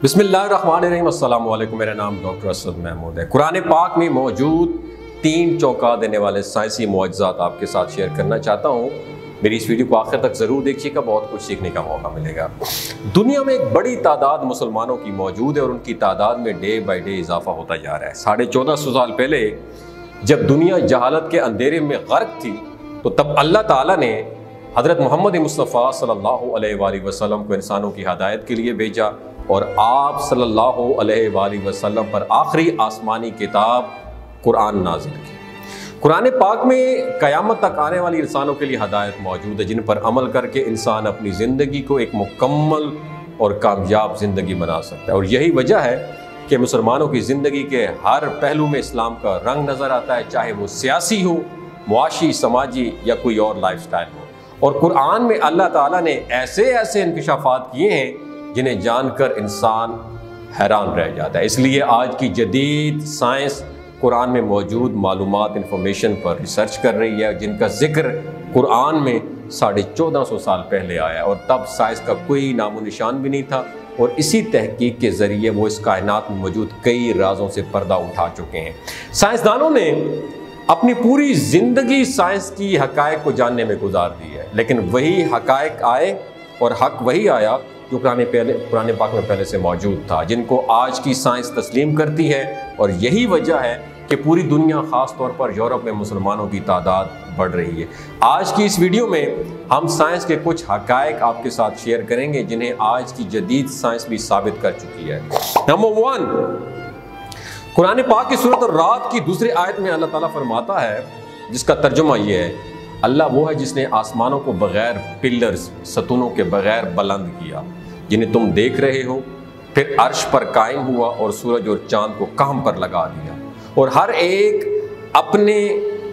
बिस्मिल्लाहिर्रहमानिर्रहीम। अस्सलाम वालेकुम। मेरा नाम डॉक्टर असद महमूद है। कुरान पाक में मौजूद 3 चौंका देने वाले साइंसी मुआजिज़ात आपके साथ शेयर करना चाहता हूँ। मेरी इस वीडियो को आखिर तक ज़रूर देखिएगा, बहुत कुछ सीखने का मौका मिलेगा। दुनिया में एक बड़ी तादाद मुसलमानों की मौजूद है और उनकी तादाद में डे बाई डे इजाफा होता जा रहा है। 1450 साल पहले जब दुनिया जहालत के अंधेरे में गर्क थी तो तब अल्लाह ताला ने हज़रत मोहम्मद मुस्तफ़ा सल्लल्लाहु अलैहि वसल्लम को इंसानों की हदायत के लिए भेजा और आप सल्लल्लाहु अलैहि वसल्लम पर आखिरी आसमानी किताब कुरान नाज़िल की। कुरान पाक में क़यामत तक आने वाली इंसानों के लिए हदायत मौजूद है, जिन पर अमल करके इंसान अपनी ज़िंदगी को एक मुकम्मल और कामयाब ज़िंदगी बना सकता है। और यही वजह है कि मुसलमानों की ज़िंदगी के हर पहलू में इस्लाम का रंग नज़र आता है, चाहे वो सियासी हो, मुआशी, समाजी या कोई और लाइफ स्टाइल हो। और कुरान में अल्लाह ताला ने ऐसे ऐसे इंकशाफात किए हैं जिन्हें जानकर इंसान हैरान रह जाता है। इसलिए आज की जदीद साइंस कुरान में मौजूद मालूमात, इंफॉर्मेशन पर रिसर्च कर रही है, जिनका जिक्र कुरान में 1450 साल पहले आया और तब साइंस का कोई नामो निशान भी नहीं था। और इसी तहकीक के ज़रिए वो इस कायनात में मौजूद कई राजों से पर्दा उठा चुके हैं। साइंसदानों ने अपनी पूरी ज़िंदगी साइंस की हक़ाइक़ को जानने में गुजार दी है, लेकिन वही हक़ाइक़ आए और हक़ वही आया जो पुराने पाक में पहले से मौजूद था, जिनको आज की साइंस तस्लीम करती है। और यही वजह है कि पूरी दुनिया, ख़ास तौर पर यूरोप में मुसलमानों की तादाद बढ़ रही है। आज की इस वीडियो में हम साइंस के कुछ हक़ाइक़ आपके साथ शेयर करेंगे जिन्हें आज की जदीद साइंस भी साबित कर चुकी है। नंबर 1, कुरान पाक की सूरत रात की दूसरी आयत में अल्लाह ताला फरमाता है, जिसका तर्जुमा ये है, अल्लाह वो है जिसने आसमानों को बगैर पिलर्स, सतूनों के बगैर बुलंद किया, जिन्हें तुम देख रहे हो, फिर अर्श पर कायम हुआ और सूरज और चांद को काम पर लगा दिया और हर एक अपने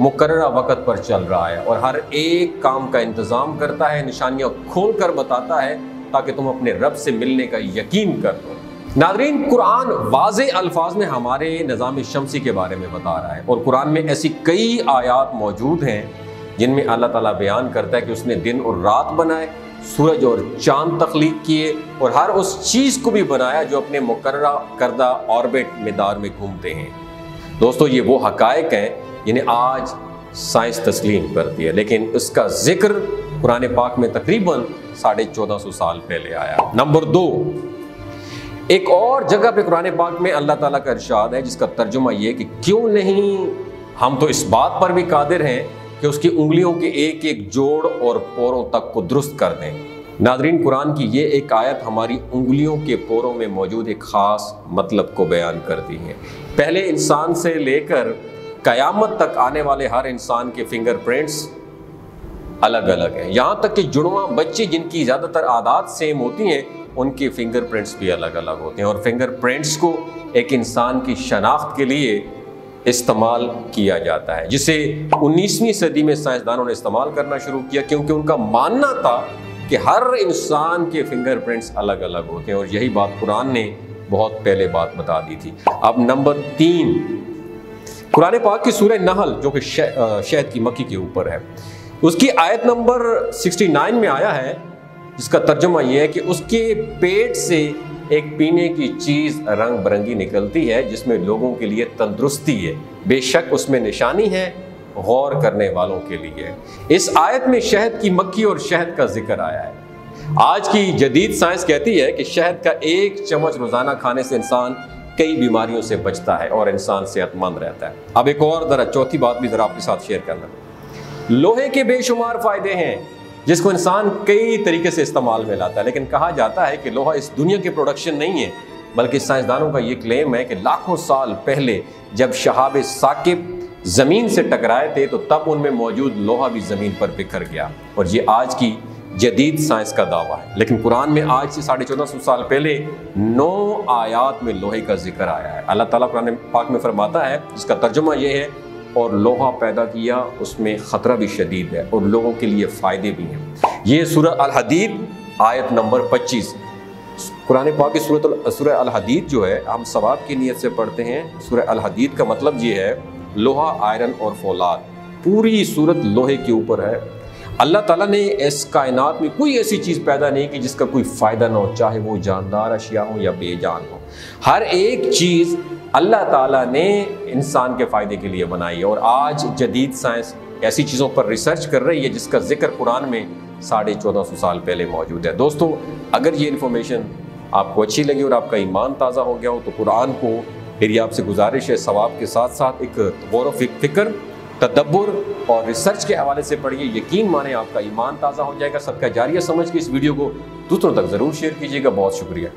मुकर्ररा वक़्त पर चल रहा है और हर एक काम का इंतज़ाम करता है, निशानियाँ खोल कर बताता है ताकि तुम अपने रब से मिलने का यकीन कर लो। नाज़रीन, कुरान वाज़े अल्फाज में हमारे निज़ाम शमसी के बारे में बता रहा है और कुरान में ऐसी कई आयात मौजूद हैं जिनमें अल्लाह ताला बयान करता है कि उसने दिन और रात बनाए, सूरज और चांद तख्लीक किए और हर उस चीज़ को भी बनाया जो अपने मुकर्ररा करदा ऑर्बिट मिदार में घूमते हैं। दोस्तों, ये वो हक़ाइक़ हैं जिन्हें आज साइंस तस्लीम करती है, लेकिन इसका जिक्र कुरान पाक में तकरीबन 1450 साल पहले आया। नंबर 2, एक और जगह पे कुरान पाक में अल्लाह ताला का इरशाद है, जिसका तर्जुमा ये कि क्यों नहीं हम तो इस बात पर भी कादिर हैं कि उसकी उंगलियों के एक एक जोड़ और पोरों तक को दुरुस्त कर दें। नाज़रीन, कुरान की ये एक आयत हमारी उंगलियों के पोरों में मौजूद एक ख़ास मतलब को बयान करती है। पहले इंसान से लेकर क़यामत तक आने वाले हर इंसान के फिंगरप्रिंट्स अलग अलग हैं। यहाँ तक कि जुड़वां बच्चे जिनकी ज़्यादातर आदत सेम होती हैं, उनके फिंगरप्रिंट्स भी अलग अलग होते हैं। और फिंगरप्रिंट्स को एक इंसान की शनाख्त के लिए इस्तेमाल किया जाता है, जिसे 19वीं सदी में साइंसदानों ने इस्तेमाल करना शुरू किया, क्योंकि उनका मानना था कि हर इंसान के फिंगरप्रिंट्स अलग अलग होते हैं। और यही बात कुरान ने बहुत पहले बात बता दी थी। अब नंबर 3, कुरान पाक की सूरह नहल, जो कि शहद की मक्खी के ऊपर है, उसकी आयत नंबर 69 में आया है, जिसका तर्जुमा यह है कि उसके पेट से एक पीने की चीज़ रंग बिरंगी निकलती है जिसमें लोगों के लिए तंदुरुस्ती है, बेशक उसमें निशानी है गौर करने वालों के लिए। इस आयत में शहद की मक्खी और शहद का जिक्र आया है। आज की जदीद साइंस कहती है कि शहद का 1 चम्मच रोज़ाना खाने से इंसान कई बीमारियों से बचता है और इंसान सेहतमंद रहता है। अब एक और ज़रा चौथी बात भी ज़रा आपके साथ शेयर करना, लोहे के बेशुमार फ़ायदे हैं जिसको इंसान कई तरीके से इस्तेमाल में लाता है, लेकिन कहा जाता है कि लोहा इस दुनिया के प्रोडक्शन नहीं है, बल्कि साइंसदानों का ये क्लेम है कि लाखों साल पहले जब शहाब साकिब ज़मीन से टकराए थे तो तब उनमें मौजूद लोहा भी ज़मीन पर बिखर गया। और ये आज की जदीद साइंस का दावा है, लेकिन कुरान में आज से 1450 साल पहले 9 आयात में लोहे का जिक्र आया है। अल्लाह ताला कुरान पाक में फरमाता है, जिसका तर्जुमा ये है, और लोहा पैदा किया, उसमें ख़तरा भी शदीद है और लोगों के लिए फ़ायदे भी हैं। ये सूरह अल हदीद आयत नंबर 25। कुरान पाक की सूरह अल हदीद जो है, हम सवाब की नीयत से पढ़ते हैं। सूरह अल हदीद का मतलब ये है लोहा, आयरन और फौलाद। पूरी सूरत लोहे के ऊपर है। اللہ تعالیٰ نے اس کائنات میں کوئی ایسی چیز پیدا نہیں کی جس کا کوئی فائدہ نہ ہو، چاہے وہ جاندار اشیاء ہوں یا بے جان ہو۔ ہر ایک چیز اللہ تعالیٰ نے انسان کے فائدے کے لیے بنائی ہے، اور آج جدید سائنس ایسی چیزوں پر ریسرچ کر رہی ہے جس کا ذکر قرآن میں 1450 سال پہلے موجود ہے۔ دوستو، اگر یہ انفارمیشن آپ کو اچھی لگی اور آپ کا ایمان تازہ ہو گیا ہو تو قرآن کو میری آپ سے گزارش ہے ثواب کے ساتھ ساتھ ایک غور و فکر، تدبر اور ریسرچ کے حوالے سے پڑھیے۔ یقین مانیں آپ کا ایمان تازہ ہو جائے گا۔ صدقہ جاریہ سمجھ کے اس ویڈیو کو دوسروں تک ضرور شیئر کیجیے گا۔ بہت شکریہ۔